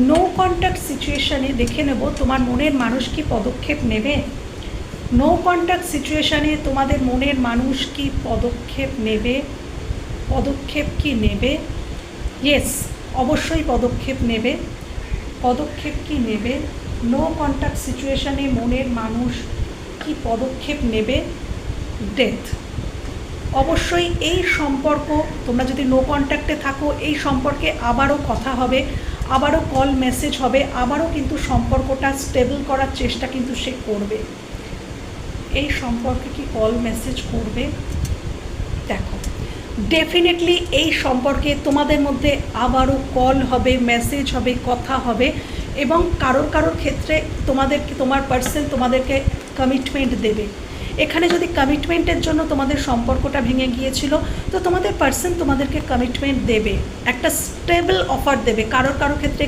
No contact সিচুয়েশানে দেখে নেব তোমার মনের মানুষ কি পদক্ষেপ নেবে। নো কন্ট্যাক্ট সিচুয়েশানে তোমাদের মনের মানুষ কি পদক্ষেপ নেবে, পদক্ষেপ কি নেবে? ইয়েস, অবশ্যই পদক্ষেপ নেবে। পদক্ষেপ কি নেবে? নো কন্ট্যাক্ট সিচুয়েশানে মনের মানুষ কি পদক্ষেপ নেবে? ডেথ। অবশ্যই এই সম্পর্ক, তোমরা যদি নো কন্ট্যাক্টে থাকো, এই সম্পর্কে আবারও কথা হবে, আবারও কল মেসেজ হবে, আবারও কিন্তু সম্পর্কটা স্টেবল করার চেষ্টা কিন্তু সে করবে। এই সম্পর্কে কি কল মেসেজ করবে? দেখো, ডেফিনেটলি এই সম্পর্কে তোমাদের মধ্যে আবারও কল হবে, মেসেজ হবে, কথা হবে, এবং কারোর ক্ষেত্রে তোমার পার্সন তোমাদেরকে কমিটমেন্ট দেবে। এখানে যদি কমিটমেন্টের জন্য তোমাদের সম্পর্কটা ভেঙে গিয়েছিল, তো তোমাদের পার্সন তোমাদেরকে কমিটমেন্ট দেবে, একটা স্টেবল অফার দেবে। কারোর ক্ষেত্রে